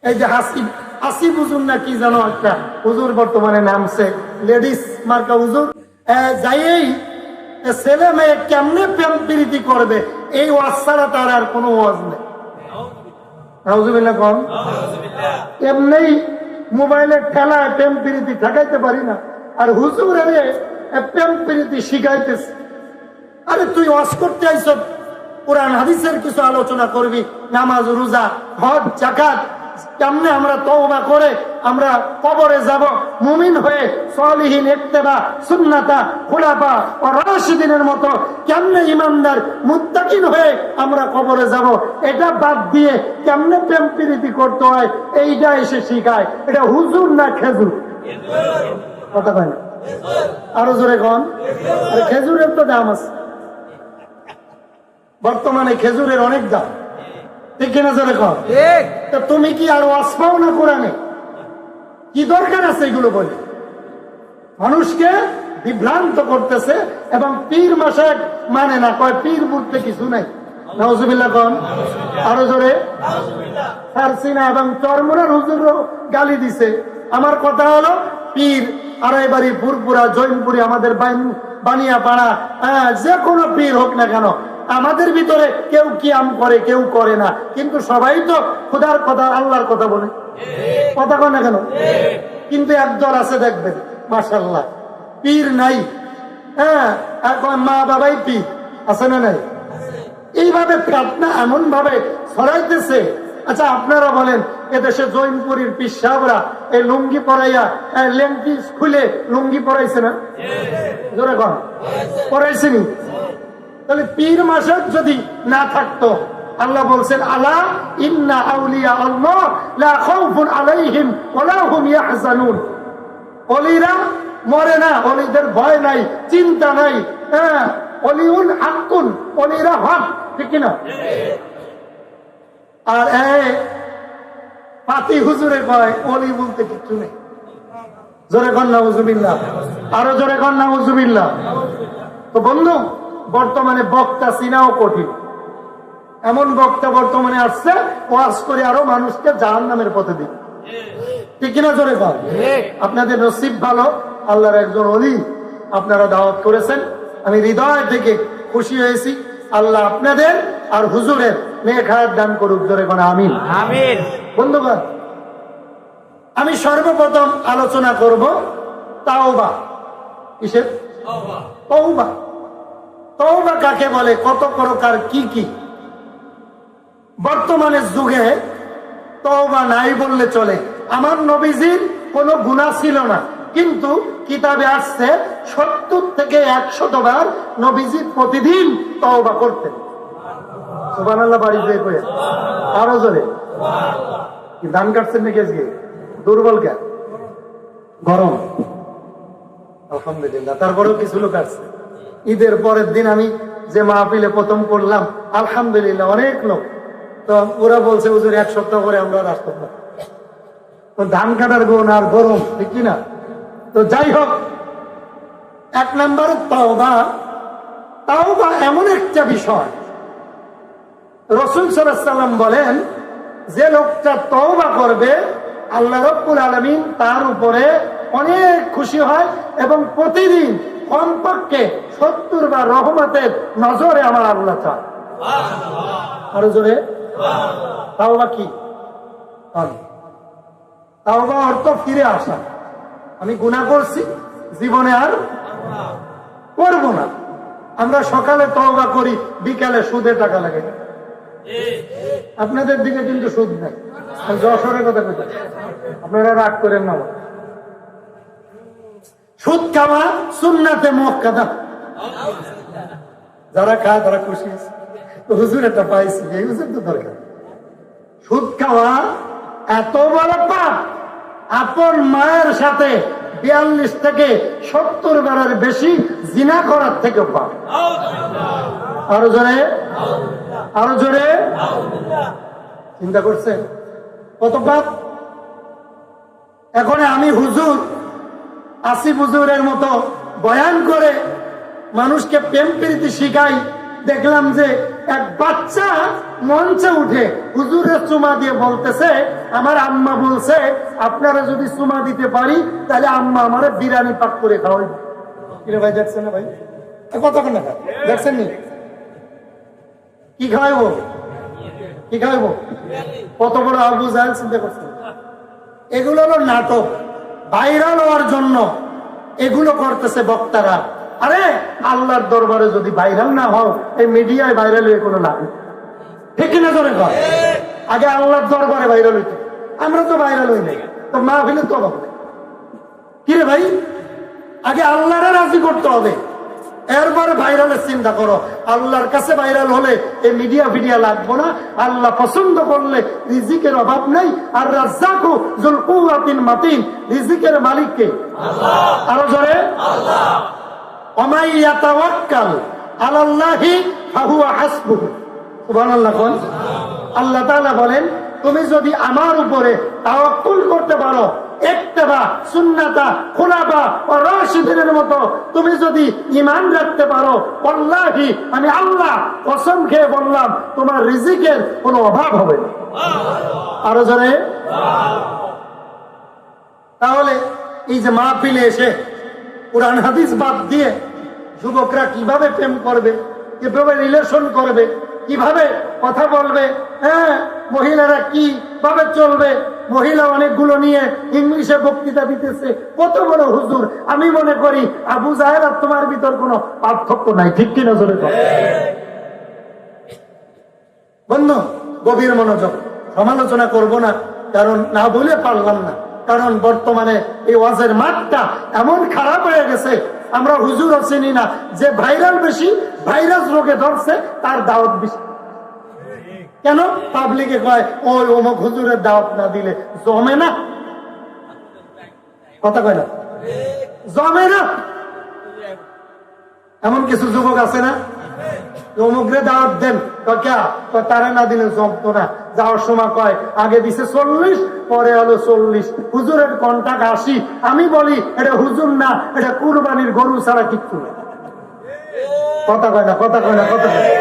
এই যে হাসিব হুজুর না কি জানো একটা হুজুর বর্তমানে নামছে, লেডিস মার্কা হুজুর, যাই ছেলে মেয়ে কেমনে প্রেম প্রীতি করবে এই ওয়াজ ছাড়া তার আর কোনো ওয়াজ নেই। নাউজুবিল্লাহ কম। এমনি মোবাইলের খেলায় প্রেম প্রীতি ঠেকাইতে পারি না, আর হুজুর প্রেম প্রীতি শিখাইতেছে। আরে তুই ওয়াজ করতে আইছ, কোরআন হাদিসের কিছু আলোচনা করবি, নামাজ রোজা হজ যাকাত, কেমনে আমরা তওবা করে আমরা কবরে যাব মুমিন হয়ে, সালিহিন ইত্তেবা সুন্নাতা খুলাফা ও রাশিদিনের মতো কেমনে ইমানদার মুত্তাকিন হয়ে আমরা কবরে যাব, এটা বাদ দিয়ে কেমনে প্রেম প্রীতি করতে হয় এইটা এসে শিখায়। এটা হুজুর না খেজুর? কথা কয় না, আরো জোরে কন। আরে খেজুরের তো দাম আছে, বর্তমানে খেজুরের অনেক দাম, ঠিক কিনা জোরে কন? তা তুমি কি আর ওয়াজ পাও না কোরআনে? কি দরকার আছে এগুলো বলে? মানুষকে বিভ্রান্ত করতেছে এবং পীর মাসাক মানে না, কয় পীর বুঝতে কিছু নাই। নাউজুবিল্লাহ কন, আরো জোরে। ফারসিনা এবং চরমুরার হুজুর গালি দিছে। আমার কথা হলো পীর আড়াইবাড়ি ফুরপুরা জৈনপুরি আমাদের বানিয়াপাড়া, যে কোনো পীর হোক না কেন, আমাদের ভিতরে কেউ কিয়াম করে কেউ করে না, কিন্তু সবাই তো খোদার কথা আল্লাহর কথা বলে, কথা কয় না কেন? কিন্তু একদল আছে দেখবেন মাশাআল্লাহ পীর নাই, এখন মা বাবাই পীর, আছে না নাই? এইভাবে ফেতনা এমন ভাবে ছড়াইতেছে। আচ্ছা আপনারা বলেন, এদেশে জৈনপুরীর পীর সাহেবরা এই লুঙ্গি পরাইয়া লেংটি খুলে লুঙ্গি পরাইছে না? জোরে কন, পরাইছেনি? তাহলে পীর মাসাক যদি না থাকতো, আল্লাহ বলছেন আলা ইন্না আউলিয়া আল্লাহ লা খাউফুন আলাইহিম ওয়া লা হুম ইয়াহজানুন। ওলিরা মরে না, ওলিদের ভয় নাই, চিন্তা নাই। ওলিউন হাক্কুন, ওলিরা হক, ঠিক না? আর পাতি হুজুরে কয় ওলি বলতে কিছু নেই। জোরে কন নাউজুবিল্লাহ, আরো জোরে কন নাউজুবিল্লাহ। তো বন্ধু, বর্তমানে বক্তা চিনাও কঠিন। এমন বক্তা বর্তমানে আসছে, ওয়াজ করে আরো মানুষকে জাহান্নামের পথে দিবে, ঠিক কিনা জোরে কন? আপনাদের নসিব ভালো, আল্লাহর একজন ওলি আপনারা দাওয়াত করেছেন, আমি হৃদয় থেকে খুশি হয়েছি। আল্লাহ আপনাদের আর হুজুরের নেক হায়াত দান করুক, জোরে কন আমিন। আমিন। বন্ধুগণ, আমি সর্বপ্রথম আলোচনা করব তাওবা। কিসের তাওবা? তওবা কাকে বলে, কত প্রকার, কি কি? বর্তমানের যুগে তওবা নাই বললে চলে। আমার নবীজির কোনো গুনাহ ছিল না, কিন্তু কিতাবে আসছে 70 থেকে 100 বার নবীজি প্রতিদিন তওবা করতেন। সুবহানাল্লাহ, বাড়িতে কয়ে আরো জোরে। কি ধান কাটছেন নাকি আজকে? দুর্বল কেন? গরম? আলহামদুলিল্লাহ, তারপরেও কিছু লোক আসছে। ঈদের পরের দিন আমি যে মাহফিলে প্রথম করলাম, আলহামদুলিল্লাহ অনেক লোক, তো ওরা বলছে হুজুর 1 সপ্তাহ করে আমরা আসতে পারি। তো ধান কাটার গুণ আর গরম, ঠিক কিনা? তো যাই হোক, 1 নম্বর তাওবা। তাওবা এমন একটা বিষয়, রাসূল সাল্লাল্লাহু আলাইহি ওয়াসাল্লাম বলেন, যে লোকটা তাওবা করবে আল্লাহ রাব্বুল আলামিন তার উপরে অনেক খুশি হয় এবং প্রতিদিন কমপক্ষে 70 বার রহমতের নজরে আমার আল্লাহ চায়। আরো জোরে। তাওবা কি? তাওবা অর্থ ফিরে আসা। আমি গুনাহ করছি, জীবনে আর করব না। আমরা সকালে তওবা করি, বিকালে সুদে টাকা লাগে। আপনাদের দিকে কিন্তু সুদ নাই, যশোরের কথা বলতে, আপনারা রাগ করেন না। সুদ খাওয়া সুন্নাতে মুআক্কাদা, যারা খায় তারা খুশি। হুজুর এটা পাইছি, এই হুজুর তো দরকার। সুদ খাওয়া এত বড় পাপ, আপন মায়ের সাথে 42 থেকে 70 বারের বেশি জিনা করার থেকে পাপ। আরো জোরে, আরো জোরে। চিন্তা করছেন কত পাপ? এখন আমি হুজুর আসিফ হুজুরের মতো বয়ান করে মানুষকে প্রেম প্রীতি শিখাই, দেখলাম যে এক বাচ্চা মঞ্চে উঠে হুজুরের চুমা দিয়ে বলতেছে, আমার আম্মা বলছে আপনারা যদি চুমা দিতে পারি তাহলে আম্মা আমার বিরিয়ানি পাক করে খাওয়াই। ভাই দেখছেন না ভাই, কতক্ষণ দেখা দেখছেন নি? কি খাওয়াইবো, কি খাওয়াইবো? কত বড় আবু জাহেল চিন্তা করছেন? এগুলো হলো নাটক, ভাইরাল হওয়ার জন্য এগুলো করতেছে বক্তারা। আরে আল্লাহর দরবারে যদি ভাইরাল না হও, এই মিডিয়ায় ভাইরাল হয়ে কোনো লাভ নেই, ঠিক কিনা জোরে কর? আগে আল্লাহর দরবারে ভাইরাল হইতে, আমরা তো ভাইরাল হই নাই, তো মাহফিলে তো হবে কিরে ভাই? আগে আল্লাহরে রাজি করতে হবে, এরপরে ভাইরালের চিন্তা করো। আল্লাহর কাছে ভাইরাল হলে এই মিডিয়া ফিডিয়া লাগবো না। আল্লাহ পছন্দ করলে রিজিকের অভাব নেই। আর রাজ্জাকু যুল কুওয়াতিল মাতিন, রিজিকের মালিক কে? আল্লাহ। আরো জোরে আল্লাহ। ওমাই ইয়াতাওয়াক্কাল আলাল্লাহি ফাহুয়া হাসবুহু। সুবহানাল্লাহ। কোন আল্লাহ তাআলা বলেন, তুমি যদি আমার উপরে তাওয়াক্কুল করতে পারো, ইত্তেবা সুন্নাতা খুলাফা ও রাশিদিনের মতো তুমি যদি ঈমান রাখতে পারো, আল্লাহি আমি আল্লাহ কসম খেয়ে বললাম তোমার রিজিকের কোনো অভাব হবে না। আরো জোরে। তাহলে এই যে মাহফিলে এসে কুরআন হাদিস বাদ দিয়ে যুবকরা কিভাবে প্রেম করবে, কিভাবে রিলেশন করবে, কিভাবে কথা বলবে, হ্যাঁ মহিলারা কিভাবে চলবে, মহিলা অনেকগুলো নিয়ে ইংলিশে বক্তৃতা দিতেছে, কত বড় হুজুর। আমি মনে করি আবু জাহেল আর তোমার ভিতর কোনো পার্থক্য নাই, ঠিক কিনা জোরে বল। বন্ধু গভীর মনোযোগ, সমালোচনা করব না, কারণ না বলে পারলাম না, কারণ বর্তমানে এই ওয়াজের মাঠটা এমন খারাপ হয়ে গেছে, আমরা হুজুরও চিনি না। যে ভাইরাল বেশি, ভাইরাস রোগে ধরছে, তার দাওয়াত বেশি। কেন? পাবলিকে কয় ওই অমুক হুজুরের দাওয়াত না দিলে জমে না, কথা কয় না, জমে না। এমন কিছু যুবক আছে না, অমুকরে দাওয়াত দেন, তারা না দিলে জমতো না। যাওয়ার সময় কয় আগে দিছে 40, পরে হলো 40, হুজুরের কন্টাক্ট 80। আমি বলি এটা হুজুর না, এটা কুরবানির গরু ছাড়া কিচ্ছু না। কথা কয় না, কথা কয় না, কথা কয় না।